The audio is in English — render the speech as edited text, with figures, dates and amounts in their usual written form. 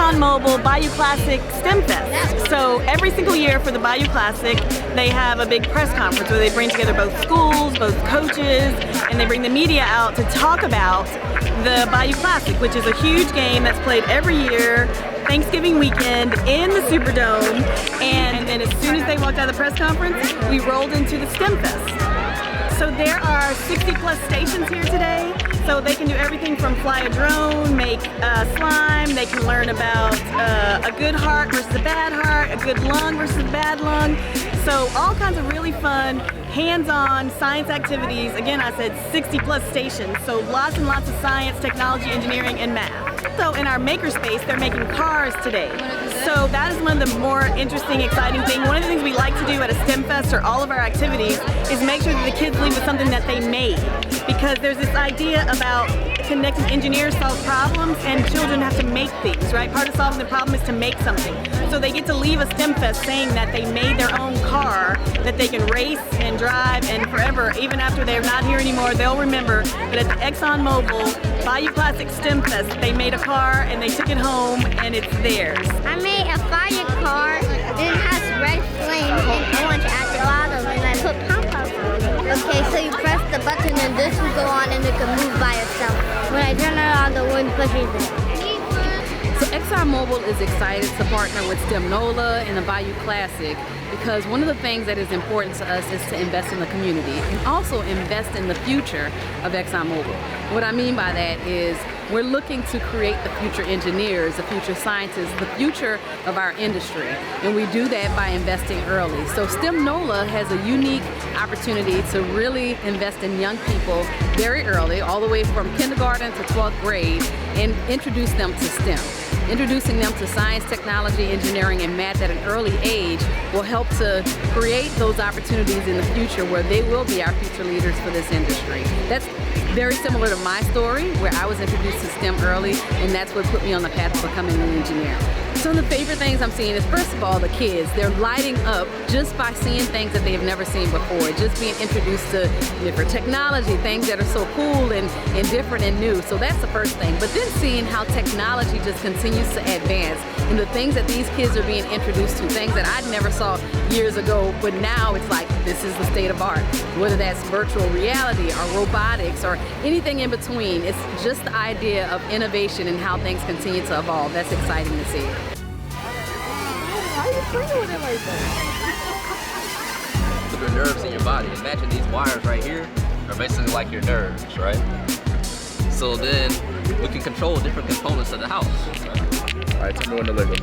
ExxonMobil Bayou Classic STEM Fest. So every single year for the Bayou Classic, they have a big press conference where they bring together both schools, both coaches, and they bring the media out to talk about the Bayou Classic, which is a huge game that's played every year, Thanksgiving weekend in the Superdome. And then as soon as they walked out of the press conference, we rolled into the STEM Fest. So there are 60 plus stations here today. So they can do everything from fly a drone, make slime, they can learn about a good heart versus a bad heart, a good lung versus a bad lung. So all kinds of really fun, hands-on science activities. Again, I said 60 plus stations, so lots and lots of science, technology, engineering, and math. So in our makerspace, they're making cars today. So that is one of the more interesting, exciting things. One of the things we like to do at a STEM Fest or all of our activities is make sure that the kids leave with something that they made. Because there's this idea about connecting engineers solve problems and children have to make things, right? Part of solving the problem is to make something. So they get to leave a STEM Fest saying that they made their own car that they can race and drive, and forever, even after they're not here anymore, they'll remember that at the ExxonMobil Bayou Classic STEM Fest, they made a car and they took it home and it's theirs. I made a fire car, and it has red flames and orange at the bottom, and I put pom-poms on it. Okay, so you press the button and this will go on and it can move by itself. When I turn it on, the wind pushes it. So ExxonMobil is excited to partner with STEM Nola and the Bayou Classic because one of the things that is important to us is to invest in the community and also invest in the future of ExxonMobil. What I mean by that is we're looking to create the future engineers, the future scientists, the future of our industry, and we do that by investing early. So STEM Nola has a unique opportunity to really invest in young people very early, all the way from kindergarten to 12th grade, and introduce them to STEM. Introducing them to science, technology, engineering, and math at an early age will help to create those opportunities in the future where they will be our future leaders for this industry. That's very similar to my story, where I was introduced to STEM early, and that's what put me on the path of becoming an engineer. Some of the favorite things I'm seeing is, first of all, the kids. They're lighting up just by seeing things that they've never seen before, just being introduced to different technology, things that are so cool and different and new. So that's the first thing. But then seeing how technology just continues to advance and the things that these kids are being introduced to, things that I never saw years ago, but now it's like this is the state of art. Whether that's virtual reality or robotics or anything in between, it's just the idea of innovation and how things continue to evolve. That's exciting to see. Why are you playing with it like that? Your nerves in your body. Imagine these wires right here are basically like your nerves, right? So then we can control different components of the house. All right, tell me when to Lego.